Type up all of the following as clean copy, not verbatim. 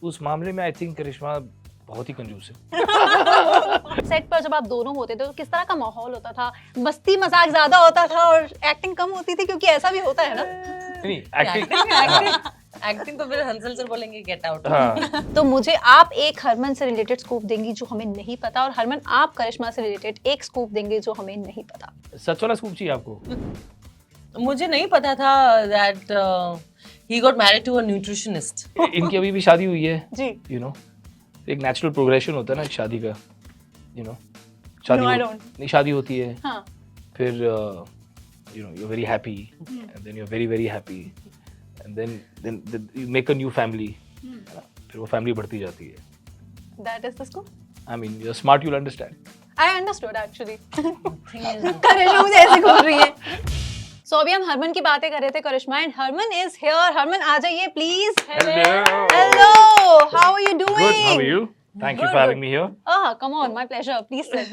उस मामले में आई थिंक करिश्मा बहुत ही कंजूस है। सेट पर जब आप दोनों होते थे तो किस तरह का माहौल होता था? मस्ती मजाक ज्यादा होता था और एक्टिंग कम होती थी, क्योंकि ऐसा भी होता है ना? नहीं एक्टिंग एक्टिंग तो फिर हंसल सर बोलेंगे गेट आउट। हाँ तो मुझे आप एक हरमन से रिलेटेड स्कूप देंगी जो हमें नहीं पता, और हरमन आप करिश्मा से रिलेटेड एक स्कूप देंगे जो हमें नहीं पता। सच वाला स्कूप चाहिए आपको? मुझे नहीं पता था that he got married to a nutritionist. इनकी अभी भी शादी हुई है, जी। यू नो एक नेचुरल प्रोग्रेशन होता है ना शादी का, you know No, I don't. नहीं शादी होती है, हाँ। फिर you know you very happy and then you very very happy and then you make a new family, फिर वो फैमिली बढ़ती जाती है। That is the scoop. I mean you are smart, you will understand. I understood actually. Karishma मुझे ऐसे घूर रही है। So अभी हम हरमन की बातें कर रहे थे Karishma, and Harman is here. Harman आ जाइए please. Hello. How are you doing? Good, how are you? Thank you for having me here. Come on, my pleasure. Please sit.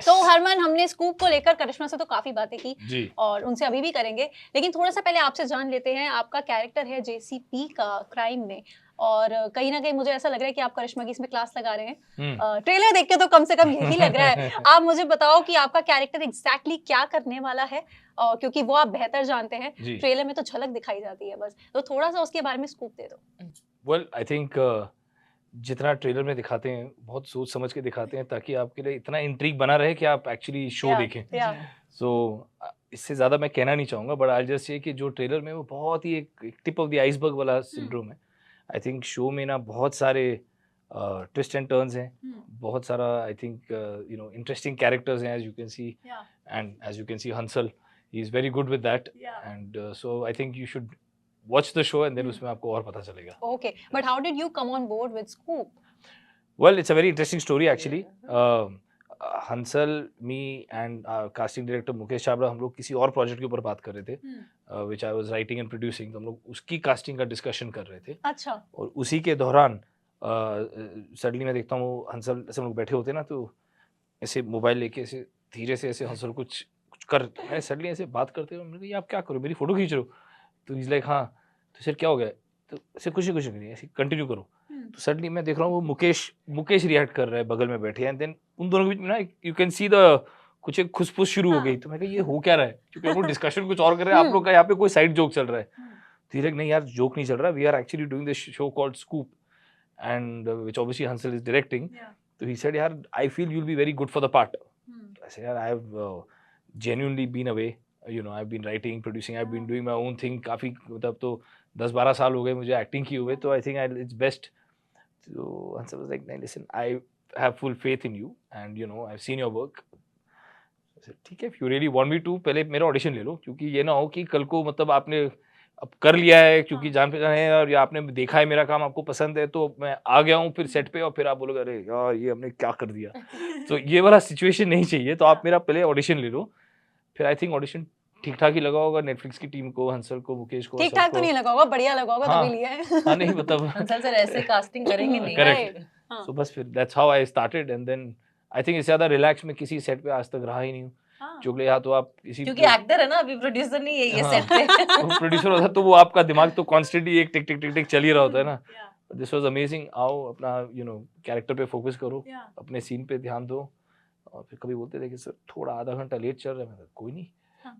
तो हरमन, हमने स्कूप को लेकर करिश्मा से तो काफी बातें की जी। और उनसे अभी भी करेंगे, लेकिन थोड़ा सा पहले आपसे जान लेते हैं, आपका कैरेक्टर है जेसीपी का क्राइम में, और कहीं ना कहीं मुझे ऐसा लग रहा है कि आप करिश्मा की इसमें क्लास लगा रहे हैं। ट्रेलर देख के तो कम से कम यही लग रहा है। आप मुझे बताओ कि आपका कैरेक्टर एग्जैक्टली क्या करने वाला है, और क्योंकि वो आप बेहतर जानते हैं, ट्रेलर में तो झलक दिखाई जाती है बस, तो थोड़ा सा उसके बारे में स्कूप दे दो। वेल आई थिंक जितना ट्रेलर में दिखाते हैं बहुत सोच समझ के दिखाते हैं, ताकि आपके लिए इतना इंट्रीग बना रहे कि आप एक्चुअली शो देखें। सो इससे ज़्यादा मैं कहना नहीं चाहूँगा, बट आई जस्ट ये कि जो ट्रेलर में वो बहुत ही एक टिप ऑफ द आइसबर्ग वाला सिंड्रोम है। आई थिंक शो में ना बहुत सारे ट्विस्ट एंड टर्न्स हैं, बहुत सारा I think you know interesting characters हैं, as you can see, and as you can see Hansal he is very good with that, and so I think you should watch the show and then उसमें आपको और पता चलेगा। Okay, but how did you come on board with Scoop? Well, it's a very interesting story actually. Hansal, me and casting director Mukesh Chhabra, हम लोग किसी और project के ऊपर बात कर रहे थे, which I was writing and producing, तो हम लोग उसकी कास्टिंग का डिस्कशन कर रहे थे। अच्छा। और उसी के दौरान सडनली मैं देखता हूँ हंसल, ऐसे हम लोग बैठे होते ना, तो ऐसे मोबाइल लेके ऐसे धीरे से ऐसे हंसल कुछ कर, मैं सडनली ऐसे बात करते हुए मैंने कहा ये आप क्या करो, मेरी फोटो खींच रहे हो? तो इज लाइक हाँ, तो सर क्या हो गया? तो ऐसे कुछ नहीं, ऐसे कंटिन्यू करो। तो सडनली मैं देख रहा हूँ वो मुकेश रिएक्ट कर रहा है बगल में बैठे, एंड देन उन दोनों के बीच में ना यू कैन सी द कुछ एक खुसफुस शुरू हो गई। तो मैं कहा ये हो क्या रहा है, क्योंकि हम लोग डिस्कशन कुछ और कर रहे हैं, आप लोग का यहाँ पे कोई साइड जोक चल रहा है। तो ये नहीं यार, जोक नहीं चल रहा, we are actually doing this show called Scoop, and which obviously Hansal is directing. तो ही सेड यार I feel you will be very good for the part. I said यार I have genuinely been away, you know I've been writing, producing, I've been doing my own thing, काफ़ी मतलब तो 10-12 साल हो गए मुझे acting किए हुए, तो I think it's best. So Hansal was like, नहीं listen, I have full faith in you and you know I've seen your work. I said ठीक है, if you really want me to, पहले मेरा audition ले लो, क्योंकि ये ना हो कि कल को मतलब आपने अब कर लिया है क्योंकि जान पहचान है और या आपने देखा है मेरा काम, आपको पसंद है, तो मैं आ गया हूँ फिर सेट पे और फिर आप बोलोगे अरे यार ये हमने क्या कर दिया। तो ये वाला सिचुएशन नहीं चाहिए, तो आप मेरा पहले ऑडिशन ले लो। फिर आई थिंक ऑडिशन ठीक ठाक ही लगा होगा, नेटफ्लिक्स की टीम को, हंसल को, मुकेश को, ठीक ठाक तो नहीं लगा होगा, बढ़िया लगा होगा, हाँ, तभी लिया है। हाँ नहीं मतलब हंसल सर ऐसे कास्टिंग करेंगे नहीं। करेक्ट। सो बस फिर that's how I started, and then I think इससे ज्यादा रिलैक्स में किसी सेट पे आज तक रहा ही नहीं हूँ। चुगले या तो आप किसी, क्योंकि एक्टर है ना, अभी प्रोड्यूसर नहीं है ये सेट पे। वो प्रोड्यूसर होता तो वो आपका दिमाग तो कॉन्स्टेंटली एक टिक टिक टिक टिक चल ही रहा होता है ना। This was amazing. आओ अपना यू नो कैरेक्टर पे फोकस करो, अपने सीन पे ध्यान दो। और फिर कभी बोलते थे कि सर थोड़ा आधा घंटा लेट चल रहा है, मैं कोई नहीं,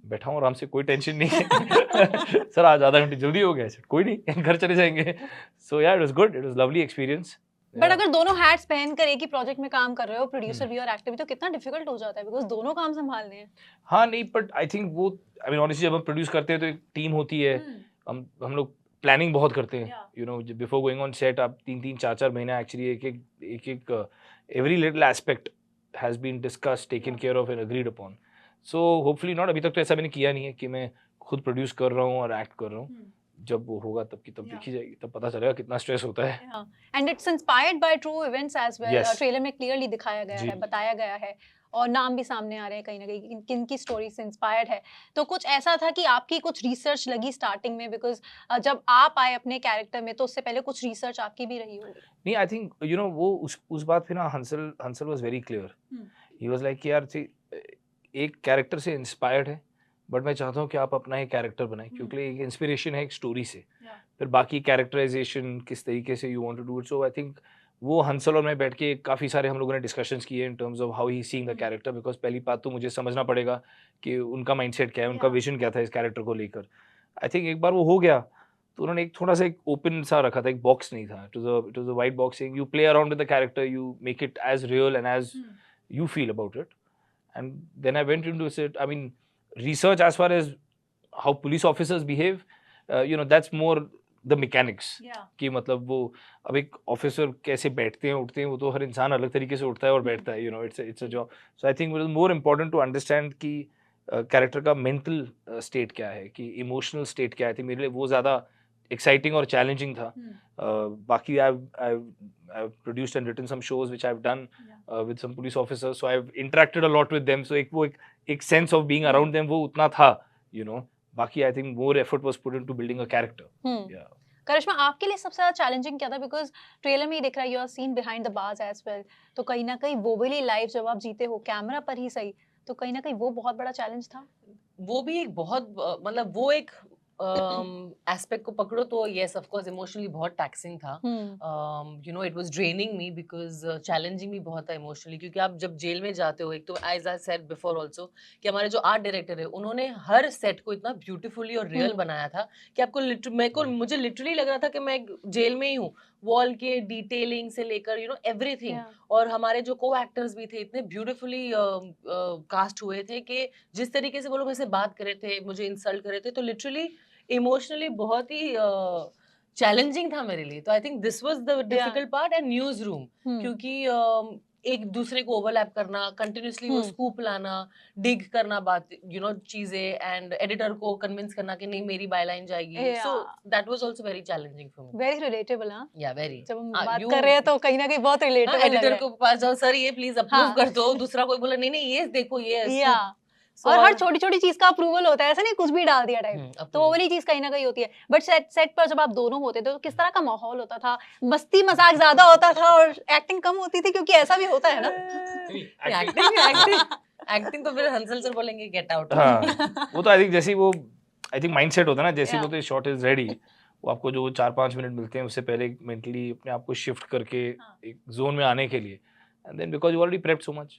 बैठा हूँ आराम से, कोई टेंशन नहीं है। सर आज आधा घंटे जल्दी हो गया, सर कोई नहीं, घर चले जाएंगे। सो यार it was good, it was lovely experience. But अगर दोनों हैट्स पहनकर एक ही प्रोजेक्ट में काम कर रहे हो, प्रोड्यूसर भी और एक्टर भी, तो कितना डिफिकल्ट हो जाता है, बिकॉज़ दोनों काम संभालने हैं। हाँ नहीं, बट आई थिंक वो आई मीन ऑनेस्टली जब हम प्रोड्यूस करते हैं तो एक टीम होती है, हम लोग प्लानिंग बहुत करते हैं, you know before going on set आप 3-3 4-4 महीना एक्चुअली एक every little aspect has been discussed, taken care of and agreed upon. So hopefully not, अभी तक तो ऐसा मैंने किया नहीं है कि मैं खुद प्रोड्यूस कर रहा हूँ और एक्ट कर रहा हूँ। जब वो होगा तब की तब देखी जाएगी, तब पता चलेगा कितना स्ट्रेस होता है। And it's inspired by true events as well. Trailer में क्लियरली दिखाया गया है, बताया गया है, और नाम भी सामने आ रहे हैं कहीं ना कहीं किन की स्टोरी से इंस्पायर्ड है। तो कुछ ऐसा था कि आपकी कुछ रिसर्च लगी स्टार्टिंग में, बिकॉज जब आप आए अपने कैरेक्टर में तो उससे पहले कुछ रिसर्च आपकी भी रही होगी। नहीं आई थिंक यू नो वो उस बात पे ना Hansal was very clear. He was like यार एक कैरेक्टर से इंस्पायर्ड है, बट मैं चाहता हूँ कि आप अपना ही कैरेक्टर बनाएं, क्योंकि एक इंस्पिरेशन है एक स्टोरी से। फिर बाकी कैरेक्टराइजेशन किस तरीके से you want to do it. So I think वो हंसल और मैं बैठ के काफ़ी सारे हम लोगों ने डिस्कशंस किए in terms of how he seeing the character. Because पहली बात तो मुझे समझना पड़ेगा कि उनका माइंडसेट क्या है, उनका विजन क्या था इस कैरेक्टर को लेकर. आई थिंक एक बार वो हो गया तो उन्होंने एक थोड़ा सा एक ओपन सा रखा था, एक बॉक्स नहीं था. It was a white box saying you play around with the character, you make it as real and as you feel about it. And then I went into it. I mean, research as far as how police officers behave, that's more the mechanics. कि मतलब वो अब एक officer कैसे बैठते हैं उठते हैं, वो तो हर इंसान अलग तरीके से उठता है और बैठता है. It's a job. So I think it is more important to understand कि कैरेक्टर का मेंटल स्टेट क्या है, कि इमोशनल स्टेट क्या है. तो मेरे लिए वो ज़्यादा एक्साइटिंग और चैलेंजिंग था. बाकी I've produced and written some shows which I've done with some police officers, so I've interacted a lot with them. So एक sense of being around them वो उतना था. बाकी I think more effort was put into building a character. Yeah. करिश्मा, आपके लिए सबसे ज्यादा challenging क्या था? बिकॉज ट्रेलर में ही दिख रहा है you are seen behind the bars as well. तो कहीं ना कहीं वो वाली लाइफ जब आप जीते हो कैमरा पर ही सही, तो कहीं ना कहीं वो बहुत बड़ा चैलेंज था. वो भी एक बहुत मतलब वो एक एस्पेक्ट को पकड़ो तो यस ऑफ कोर्स इमोशनली बहुत टैक्सिंग था. It was draining me because challenging भी बहुत था इमोशनली, क्योंकि आप जब जेल में जाते हो, एक तो as I said before also कि हमारे जो आर्ट डायरेक्टर है उन्होंने हर सेट को इतना ब्यूटीफुली और रियल बनाया था कि आपको मुझे लिटरली लग रहा था कि मैं जेल में ही हूँ. वॉल के डिटेलिंग से लेकर एवरीथिंग. और हमारे जो को एक्टर्स भी थे इतने ब्यूटीफुली कास्ट हुए थे कि जिस तरीके से वो लोग ऐसे बात कर रहे थे, मुझे इंसल्ट कर रहे थे, तो लिटरली इमोशनली बहुत ही चैलेंजिंग था मेरे लिए. तो I think this was the difficult part. And news room, क्योंकि एक दूसरे को ओवरलैप करना, कंटिन्यूसली वो स्कूप लाना, डिग करना बात चीजें, एंड एडिटर को कन्विंस करना कि नहीं मेरी बायलाइन जाएगी. So that was also very challenging for me. Very relatable. हां, या वेरी. जब हम बात कर रहे हैं तो कहीं ना कहीं बहुत रिलेटेबल. एडिटर को पास जाओ, सर ये प्लीज अप्रूव कर दो. दूसरा कोई बोला नहीं नहीं ये देखो ये. और हर छोटी छोटी चीज का अप्रूवल होता है, ऐसा नहीं कुछ भी डाल दिया टाइप. तो वो वाली चीज कहीं ना कहीं होती है. बट सेट पर जब आप दोनों होते थे तो किस तरह का माहौल होता था? मस्ती मजाक ज्यादा होता था और एक्टिंग कम होती थी, क्योंकि ऐसा भी होता है ना. एक्टिंग तो फिर हंसल सर बोलेंगे गेट आउट. वो तो आई थिंक जैसे वो माइंडसेट होता है ना, जैसे वो तो शॉट इज रेडी, वो आपको जो 4-5 मिनट मिलते हैं उससे पहले मेंटली अपने आप को शिफ्ट करके एक जोन में आने के लिए. And then because you already prepped so much.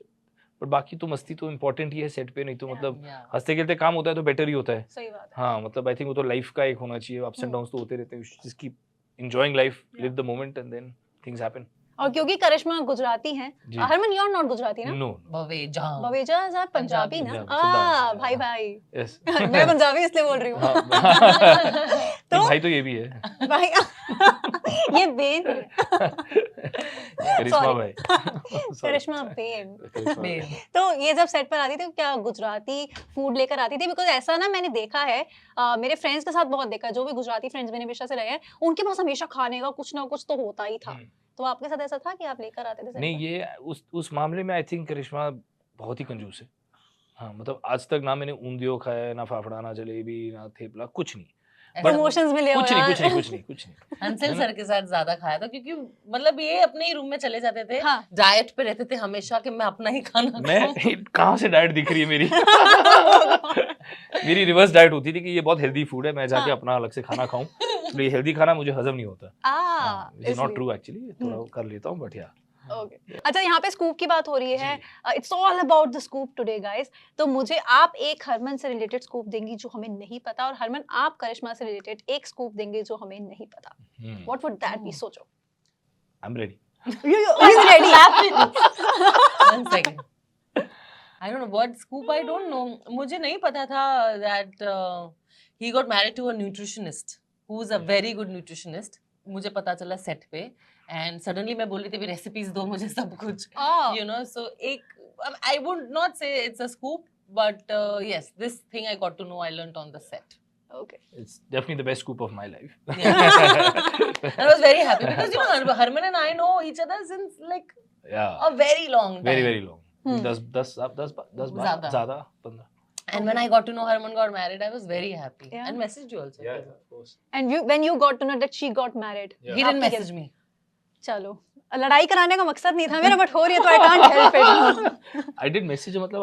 पर बाकी तो मस्ती तो इम्पोर्टेंट ही है सेट पे, नहीं तो मतलब हंसते खेलते काम होता है तो बेटर ही होता है. सही बात है. हाँ, मतलब आई थिंक वो तो लाइफ का एक होना चाहिए. अप्स एंड डाउन्स तो होते रहते हैं. Just keep enjoying life, live the moment and then things happen. और क्योंकि करिश्मा गुजराती हैं, Harman you are not Gujarati ना? नो, बवेजा आप पंजाबी ना? भाई भाई. यस. मैं पंजाबी इसलिए बोल रही हूँ. तो भाई तो ये भी है भाई. ये बेन. करिश्मा भाई. करिश्मा बेन. तो ये जब सेट पर आती थी क्या गुजराती फूड लेकर आती थी? बिकॉज ऐसा ना मैंने देखा है, मेरे फ्रेंड्स के साथ बहुत देखा, जो भी गुजराती फ्रेंड्स मैंने हमेशा से रहे हैं, उनके पास हमेशा खाने का कुछ ना कुछ तो होता ही था. तो आपके साथ ऐसा था कि आप लेकर आते थे? नहीं, ये उस मामले में आई थिंक करिश्मा बहुत ही कंजूस है. हाँ, मतलब आज तक ना मैंने ऊंधियो खाया, ना फाफड़ा, ना जलेबी, ना थेपला, कुछ नहीं. प्रमोशंस मिले कुछ नहीं. हंसल सर के साथ ज्यादा खाया था, क्योंकि मतलब ये अपने ही रूम में चले जाते थे. डाइट पे रहते थे हमेशा कि मैं अपना ही खाना मैं कहाँ से डाइट दिख रही है मेरी. मेरी रिवर्स डाइट होती थी कि ये बहुत हेल्दी फूड है, मैं जाके अपना अलग से खाना खाऊं. तो ये हेल्दी खाना मुझे हजम नहीं होता. इट्स नॉट ट्रू एक्चुअली, थोड़ा कर लेता हूँ बट या. Okay. अच्छा, यहाँ पे स्कूप की बात हो रही है. It's all about the scoop today guys. तो मुझे आप एक हरमन से रिलेटेड स्कूप देंगी जो हमें नहीं पता, और हरमन आप करिश्मा से रिलेटेड एक स्कूप देंगे जो हमें नहीं पता. What would that be? सोचो. I am ready. He is ready. 1 second. I don't know what scoop. I don't know. मुझे नहीं पता था that he got married to a nutritionist who is a very good nutritionist. मुझे पता चला set पे, and suddenly मैं बोल रही थी भी रेसिपीज दो मुझे सब कुछ. सो एक I would not say it's a scoop, but yes this thing I got to know, I learned on the set. Okay. It's definitely the best scoop of my life. I was very happy because Harman and I know each other since like a very long time. Very long. 10 ज़्यादा 15. And when I got to know Harman got married, I was very happy. And messaged you also. Yeah, of course. And when you got to know that she got married, he didn't message me. चलो, लड़ाई कराने का मकसद नहीं था मेरा, but हो रही है तो I can't help it. I did message, मतलब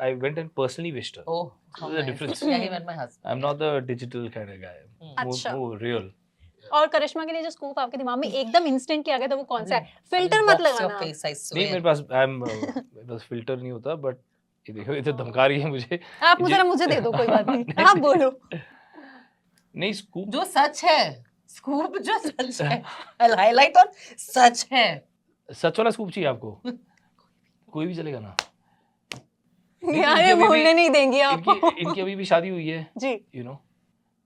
I went and personally wished her. Oh, there's a difference. Yeah, he met my husband. I'm not the digital kind of guy. अच्छा. More real. और करिश्मा के लिए जो scoop आपके दिमाग में एकदम इंस्टेंट आ गया था वो कौन सा है? फिल्टर मत लगाना। नहीं मेरे पास मेरे पास फिल्टर नहीं होता, बट ये देखो ये तो धमका रही है मुझे। आप जरा मुझे दे दो, कोई बात नहीं, आप बोलो। नहीं स्कूप जो सच है, स्कूप जो सच है, हाईलाइट और सच है। सच वाला स्कूप चाहिए आपको? कोई भी चलेगा ना। यार ये बोलने नहीं देंगी आपको। इनकी अभी भी शादी हुई है जी। यू नो,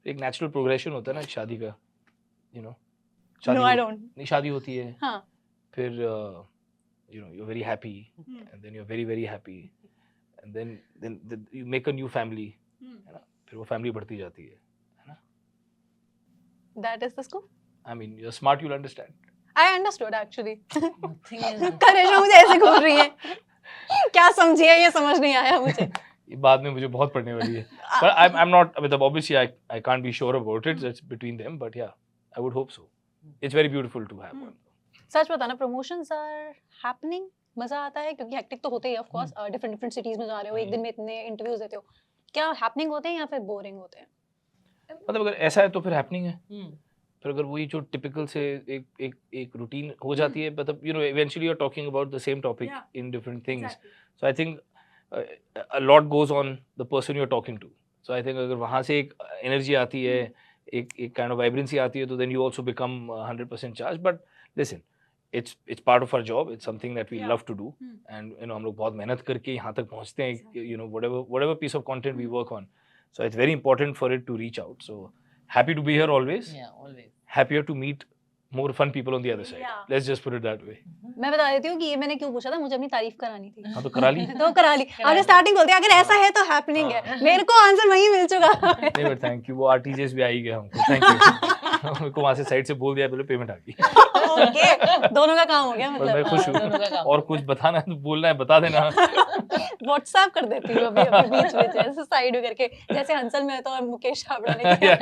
एक नेचुरल प्रोग्रेशन होता है ना शादी का, you know. No, I don't. नहीं शादी होती है, हाँ। फिर you know you are very happy and then you are very very happy and then you make a new family, है ना, फिर वो फैमिली बढ़ती जाती है ना। That is the scoop. I mean you are smart, you will understand. I understood actually. Nothing is Karishma मुझे ऐसे घूर रही है, क्या समझी है ये समझ नहीं आया मुझे। ये बाद में मुझे बहुत पढ़ने वाली है, but I'm not, मतलब obviously I can't be sure about it, it's between them, but yeah I would hope so. It's very beautiful to have one. सच बताना, प्रमोशंस आर हैपनिंग, मजा आता है क्योंकि हेक्टिक तो होते ही of course, different different cities में जा रहे हो, एक दिन में इतने इंटरव्यूज देते हो, क्या हैपनिंग होते हैं या फिर बोरिंग होते हैं? मतलब अगर ऐसा है तो फिर हैपनिंग है, फिर अगर वही जो टिपिकल से एक रूटीन हो जाती है, मतलब you know eventually you are talking about the same topic in different things, so I think a lot goes on the person you're talking to. So I think अगर वहाँ से एक एनर्जी आती है, एक kind of vibrancy आती है, तो then you also become 100% charged. But listen, it's part of our job. It's something that we love to do. And you know हम लोग बहुत मेहनत करके यहाँ तक पहुँचते हैं, you know whatever piece of content we work on. So it's very important for it to reach out. So happy to be here always. Yeah, always. Happier to meet more fun people on the other side. Yeah. Let's just put it that way. मैं बता देती हूँ कि ये मैंने क्यों पूछा था, मुझे अपनी तारीफ करानी थी। हाँ तो करा ली। तो करा ली, आपने स्टार्टिंग बोल दिया अगर ऐसा है तो हैपनिंग है, मेरे को आंसर वही मिल चुका है। नहीं बट थैंक यू, वो आरटीजीएस भी आ ही गया हमको, थैंक यू। मेरे को वहाँ से साइड से बोल दिया, पहले पेमेंट आ गई। ओके, दोनों का काम हो गया पर मैं मतलब। खुश हूँ, और कुछ बताना है तो बोलना है बता देना। व्हाट्सएप कर देती हूँ अभी अभी बीच में, जैसे साइड करके, जैसे हंसल में तो और मुकेश छाबड़ा ने किया।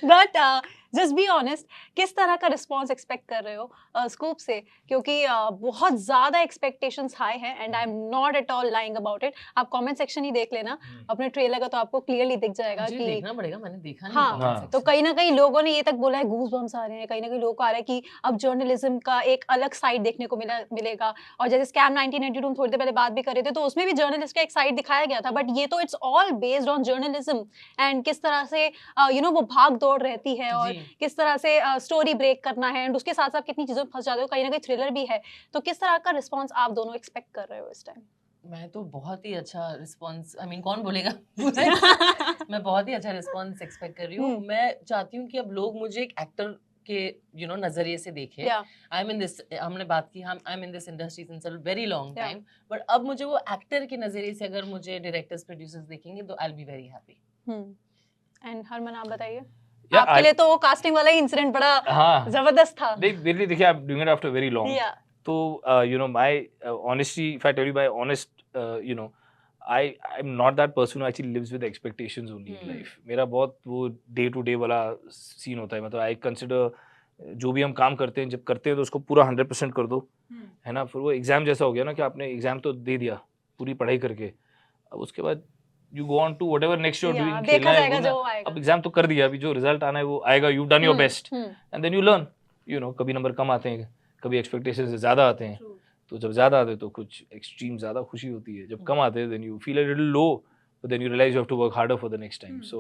बट जस्ट बी ऑनेस्ट, किस तरह का रिस्पॉन्स एक्सपेक्ट कर रहे हो स्कूप से, क्योंकि बहुत ज़्यादा एक्सपेक्टेशंस हाई हैं and I am not at all lying about it. आप कमेंट सेक्शन ही देख लेना अपने ट्रेलर का, तो आपको क्लियरली दिख जाएगा कि देखना पड़ेगा, मैंने देखा नहीं। हाँ, comment तो section। कहीं ना कहीं लोगों ने ये तक बोला है, गूज बम्स आ रहे हैं, कहीं ना कहीं लोगों को आ रहा है कि अब जर्नलिज्म का एक अलग साइड देखने को मिलेगा। और जैसे स्कैम 1992 हम थोड़ी देर पहले बात भी कर रहे थे, तो उसमें भी जर्नलिस्ट का एक साइड दिखाया गया था, बट ये तो it's all based on journalism and किस तरह से यू नो वो भाग दौड़ रहती है और किस तरह से स्टोरी ब्रेक करना है, एंड उसके साथ साथ कितनी चीज़ों में फंस जाते हो, कहीं ना कहीं थ्रिलर भी है। तो किस तरह का रिस्पॉन्स आप दोनों एक्सपेक्ट कर रहे हो इस टाइम? मैं तो बहुत ही अच्छा रिस्पॉन्स, आई मीन कौन बोलेगा मैं बहुत ही अच्छा रिस्पॉन्स एक्सपेक्ट कर रही हूँ। मैं चाहती हूँ कि अब लोग मुझे एक एक्टर के यू नो नजरिए से देखें। आई एम इन दिस, हमने बात की, हम I am in this industry since a very long time, but अब मुझे वो एक्टर के नजरिए से अगर मुझे डायरेक्टर्स प्रोड्यूसर्स देखेंगे तो I will be very happy. And Harman आप बताइए, Yeah, आपके लिए तो वो कास्टिंग वाला ही इंसिडेंट बड़ा हाँ जबरदस्त था। देखिए देखिए I am doing it after very long, तो you know my honesty, if I tell you my honest you know, I am not that person who actually lives with expectations only in life. मेरा बहुत वो day to day वाला scene होता है, मतलब I consider जो भी हम काम करते हैं, जब करते हैं तो उसको पूरा 100% कर दो, है ना। फिर वो एग्जाम जैसा हो गया ना कि आपने एग्जाम तो दे दिया पूरी पढ़ाई करके, अब उसके बाद you go on to whatever next you're doing, देखा जाएगा जो ना, आएगा। अब एग्जाम तो कर दिया, अभी जो रिजल्ट आना है वो आएगा, you've done your best and then you learn, you know, कभी नंबर कम आते हैं, कभी एक्सपेक्टेशन से ज़्यादा आते हैं, तो जब ज़्यादा आते हैं तो कुछ एक्सट्रीम ज़्यादा खुशी होती है, जब कम आते हैं then you feel a little low, but then you realize you have to work harder for the next time. So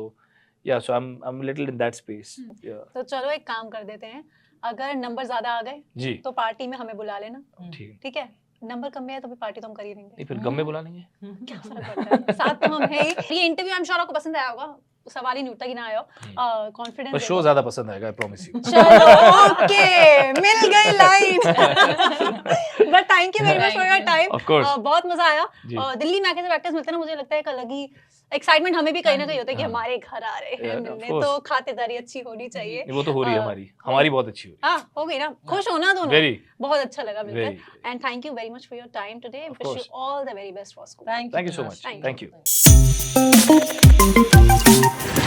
yeah, so I'm a little in that space. Yeah. तो चलो एक काम कर देते हैं, अगर नंबर ज़्यादा आ गए जी तो पार्टी में हमें बुला लेना, ठीक है? नंबर कम में है तो भी पार्टी तो हम कर ही लेंगे। नहीं फिर गम में बुला लेंगे, क्या फर्क पड़ता है, साथ तो हम हैं ही। ये इंटरव्यू आई एम श्योर आपको पसंद आया होगा, सवाल ही नहीं उठता कि ना आया हो। कॉन्फिडेंस पर शो ज़्यादा पसंद आएगा, I promise you. चलो ओके, मिल गई line. But thank you very much for your time, Of course. बहुत मजा आया। जी। दिल्ली में आके जब एक्टर्स मिलते हैं ना, मुझे लगता है एक अलग ही एक्साइटमेंट हमें भी कहीं ना कहीं होता है कि हाँ। हमारे घर आ रहे हैं Yeah, of मिलने, course. तो खातिरदारी अच्छी होनी चाहिए। वो तो हो रही है, हमारी बहुत अच्छी हो रही हाँ हो गई ना, खुश होना दोनों। Very. बहुत अच्छा लगा मिलकर, Very. And thank you very much for your time today. Wish you course. All the very best for school. Thank Thank you so Tanash. much. Thank Thank you.